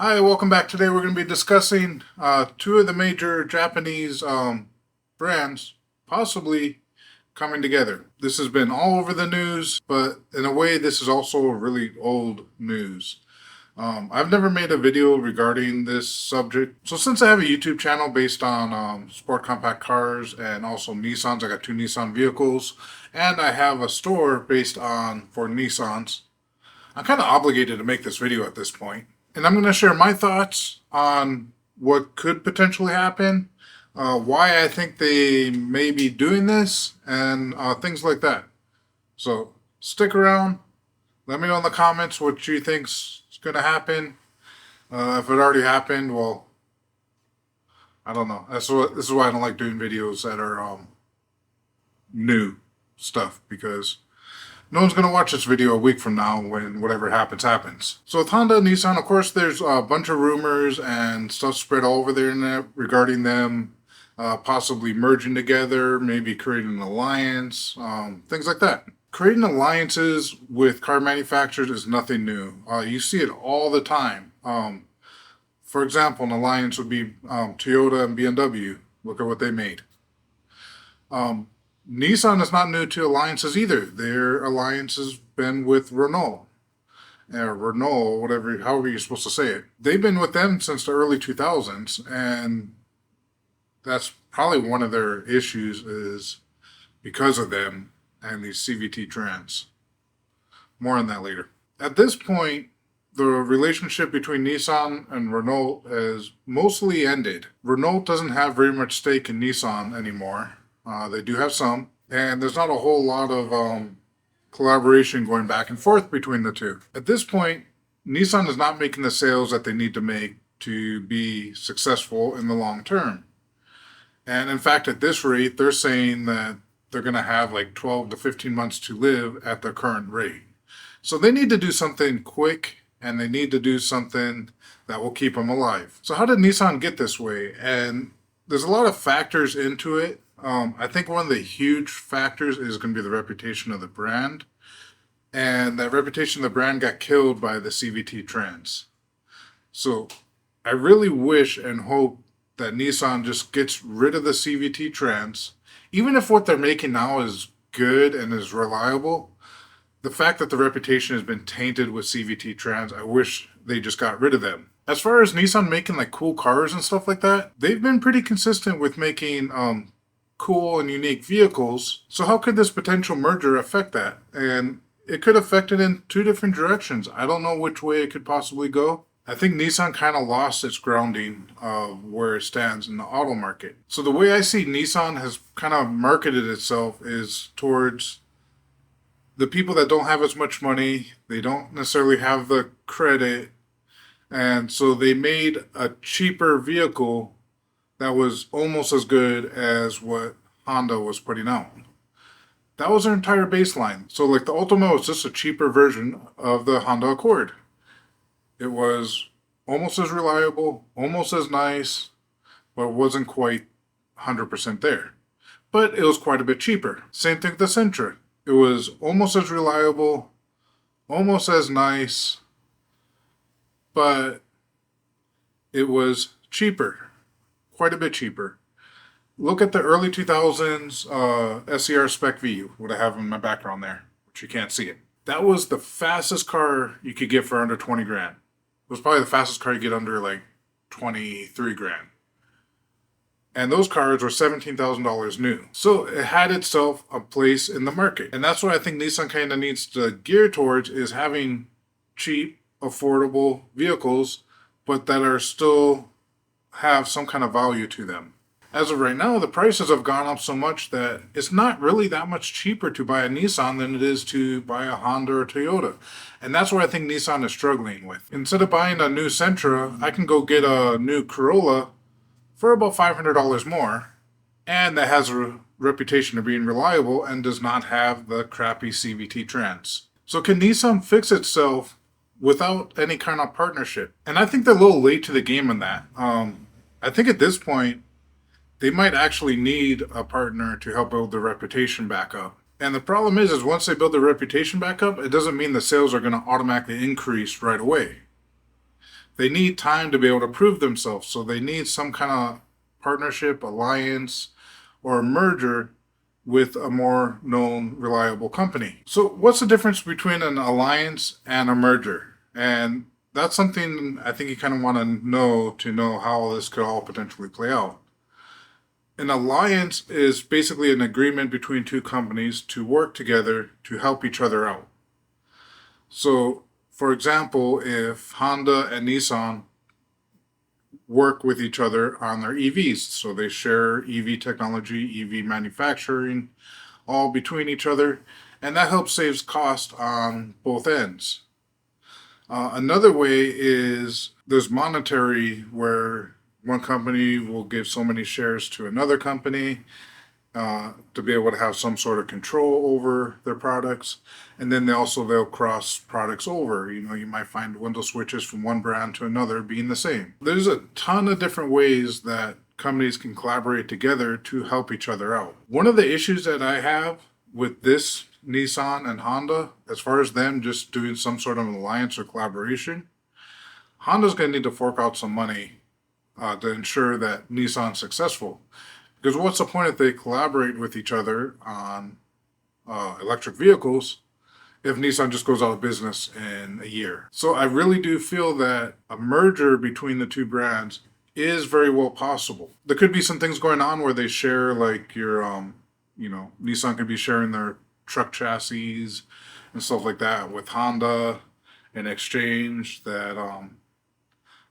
Hi, welcome back. Today we're going to be discussing two of the major Japanese brands possibly coming together. This has been all over the news, but in a way, this is also really old news. I've never made a video regarding this subject. So since I have a YouTube channel based on sport compact cars and also Nissans, I got two Nissan vehicles, and I have a store based on for Nissans. I'm kind of obligated to make this video at this point. And I'm going to share my thoughts on what could potentially happen, why I think they may be doing this, and things like that. So stick around. Let me know in the comments what you think's going to happen. If it already happened, well, I don't know. This is why I don't like doing videos that are new stuff, because no one's going to watch this video a week from now when whatever happens, happens. So with Honda and Nissan, of course, there's a bunch of rumors and stuff spread all over the internet regarding them possibly merging together, maybe creating an alliance, things like that. Creating alliances with car manufacturers is nothing new. You see it all the time. For example, an alliance would be Toyota and BMW. Look at what they made. Nissan is not new to alliances either. Their alliance has been with Renault, or Renault, whatever, however you're supposed to say it. They've been with them since the early 2000s, and that's probably one of their issues is because of them and these CVT trends. More on that later. At this point, the relationship between Nissan and Renault has mostly ended. Renault doesn't have very much stake in Nissan anymore. They do have some, and there's not a whole lot of collaboration going back and forth between the two. At this point, Nissan is not making the sales that they need to make to be successful in the long term. And in fact, at this rate, they're saying that they're going to have like 12 to 15 months to live at their current rate. So they need to do something quick, and they need to do something that will keep them alive. So how did Nissan get this way? And there's a lot of factors into it. I think one of the huge factors is going to be the reputation of the brand. And that reputation of the brand got killed by the CVT trends. So I really wish and hope that Nissan just gets rid of the CVT trends. Even if what they're making now is good and is reliable, the fact that the reputation has been tainted with CVT trends, I wish they just got rid of them. As far as Nissan making like cool cars and stuff like that, they've been pretty consistent with making cool and unique vehicles. So how could this potential merger affect that? And it could affect it in two different directions. I don't know which way it could possibly go. I think Nissan kind of lost its grounding of where it stands in the auto market. So the way I see Nissan has kind of marketed itself is towards the people that don't have as much money. They don't necessarily have the credit. And so they made a cheaper vehicle that was almost as good as what Honda was putting out. That was their entire baseline. So like the Ultima was just a cheaper version of the Honda Accord. It was almost as reliable, almost as nice, but wasn't quite 100% there. But it was quite a bit cheaper. Same thing with the Sentra. It was almost as reliable, almost as nice, but it was cheaper. Quite a bit cheaper. Look at the early 2000s SCR Spec V, what I have in my background there, which you can't see it. That was the fastest car you could get for under 20 grand. It was probably the fastest car you get under like 23 grand. And those cars were $17,000 new. So it had itself a place in the market. And that's what I think Nissan kind of needs to gear towards, is having cheap, affordable vehicles, but that are still have some kind of value to them. As of right now, the prices have gone up so much that it's not really that much cheaper to buy a Nissan than it is to buy a Honda or Toyota. And that's what I think Nissan is struggling with. Instead of buying a new Sentra, I can go get a new Corolla for about $500 more, and that has a reputation of being reliable and does not have the crappy CVT trends. So can Nissan fix itself without any kind of partnership? And I think they're a little late to the game on that. I think at this point, they might actually need a partner to help build their reputation back up. And the problem is once they build their reputation back up, it doesn't mean the sales are going to automatically increase right away. They need time to be able to prove themselves. So they need some kind of partnership, alliance, or a merger with a more known, reliable company. So, what's the difference between an alliance and a merger? And that's something I think you kind of want to know how this could all potentially play out. An alliance is basically an agreement between two companies to work together to help each other out. So, for example, if Honda and Nissan work with each other on their EVs, so they share EV technology, EV manufacturing, all between each other, and that helps saves cost on both ends. Another way is there's monetary, where one company will give so many shares to another company to be able to have some sort of control over their products. And then they'll cross products over. You might find window switches from one brand to another being the same. There's a ton of different ways that companies can collaborate together to help each other out. One of the issues that I have with this Nissan and Honda, as far as them just doing some sort of alliance or collaboration, Honda's going to need to fork out some money to ensure that Nissan's successful. Because what's the point if they collaborate with each other on electric vehicles if Nissan just goes out of business in a year? So I really do feel that a merger between the two brands is very well possible. There could be some things going on where they share, like Nissan could be sharing their truck chassis and stuff like that with Honda in exchange that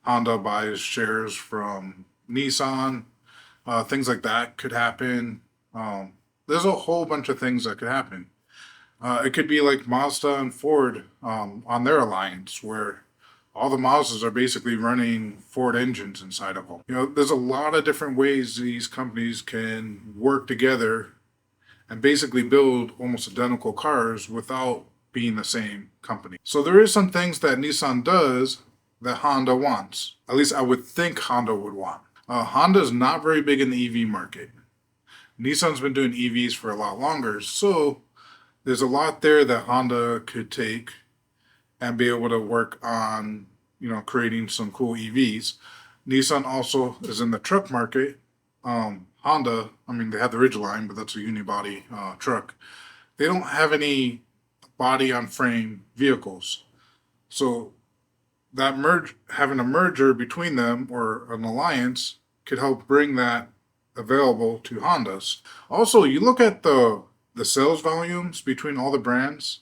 Honda buys shares from Nissan. Things like that could happen. There's a whole bunch of things that could happen. It could be like Mazda and Ford on their alliance, where all the Mazdas are basically running Ford engines inside of them. There's a lot of different ways these companies can work together and basically build almost identical cars without being the same company. So there is some things that Nissan does that Honda wants. At least I would think Honda would want. Honda is not very big in the EV market. Nissan's been doing EVs for a lot longer, so there's a lot there that Honda could take and be able to work on, creating some cool EVs. Nissan also is in the truck market. Honda, they have the Ridgeline, but that's a unibody truck. They don't have any body on frame vehicles. So that having a merger between them or an alliance could help bring that available to Hondas. Also, you look at the sales volumes between all the brands,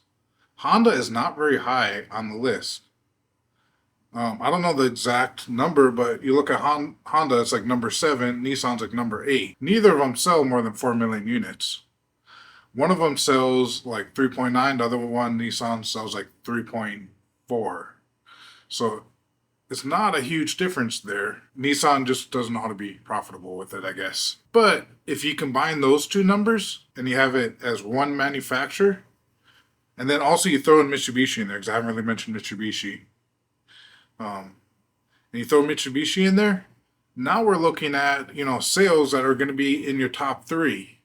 Honda is not very high on the list. I don't know the exact number, but you look at Honda, it's like number 7, Nissan's like number 8. Neither of them sell more than 4 million units. One of them sells like 3.9, the other one, Nissan, sells like 3.4. So it's not a huge difference there. Nissan just doesn't know how to be profitable with it, I guess. But if you combine those two numbers and you have it as one manufacturer, and then also you throw in Mitsubishi in there, because I haven't really mentioned Mitsubishi. And you throw Mitsubishi in there, now we're looking at, sales that are going to be in your top 3.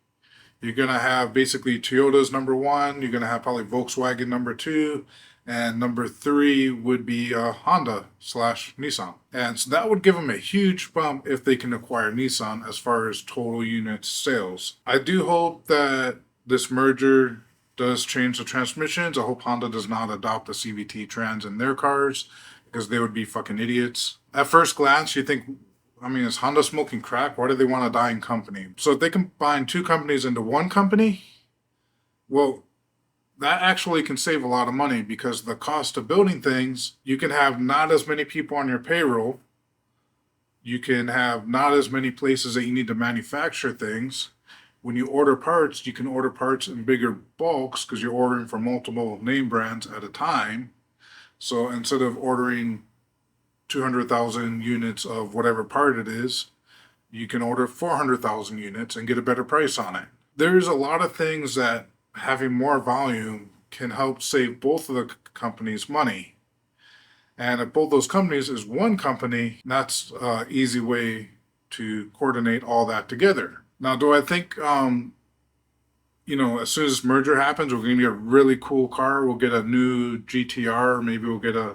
You're going to have basically Toyota's number 1, you're going to have probably Volkswagen number 2, and number 3 would be Honda/Nissan. And so that would give them a huge bump if they can acquire Nissan as far as total unit sales. I do hope that this merger does change the transmissions. I hope Honda does not adopt the CVT trans in their cars, because they would be fucking idiots. At first glance, you think, is Honda smoking crack? Why do they want a dying company? So if they combine two companies into one company, well, that actually can save a lot of money, because the cost of building things, you can have not as many people on your payroll. You can have not as many places that you need to manufacture things. When you order parts, you can order parts in bigger bulks because you're ordering from multiple name brands at a time. So instead of ordering 200,000 units of whatever part it is, you can order 400,000 units and get a better price on it. There's a lot of things that having more volume can help save both of the companies money. And if both those companies is one company, that's an easy way to coordinate all that together. Now, do I think as soon as this merger happens, we're going to get a really cool car? We'll get a new GTR. Maybe we'll get a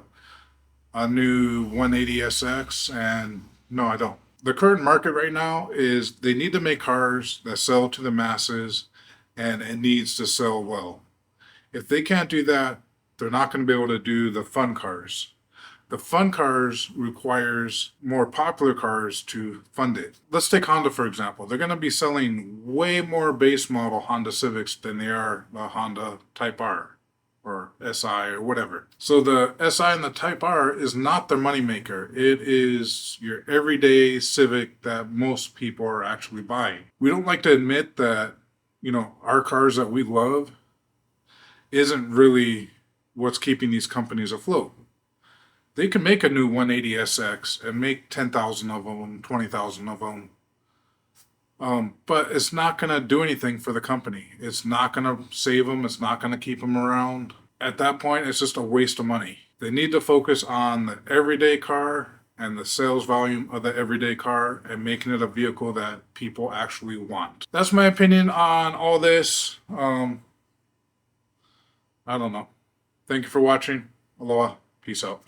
a new 180SX, and no, I don't. The current market right now is they need to make cars that sell to the masses, and it needs to sell well. If they can't do that, they're not going to be able to do the fun cars. The fun cars requires more popular cars to fund it. Let's take Honda for example. They're going to be selling way more base model Honda Civics than they are the Honda Type R or SI or whatever. So the SI and the Type R is not their moneymaker. It is your everyday Civic that most people are actually buying. We don't like to admit that, our cars that we love isn't really what's keeping these companies afloat. They can make a new 180SX and make 10,000 of them, 20,000 of them. But it's not going to do anything for the company. It's not going to save them. It's not going to keep them around. At that point, it's just a waste of money. They need to focus on the everyday car and the sales volume of the everyday car and making it a vehicle that people actually want. That's my opinion on all this. I don't know. Thank you for watching. Aloha. Peace out.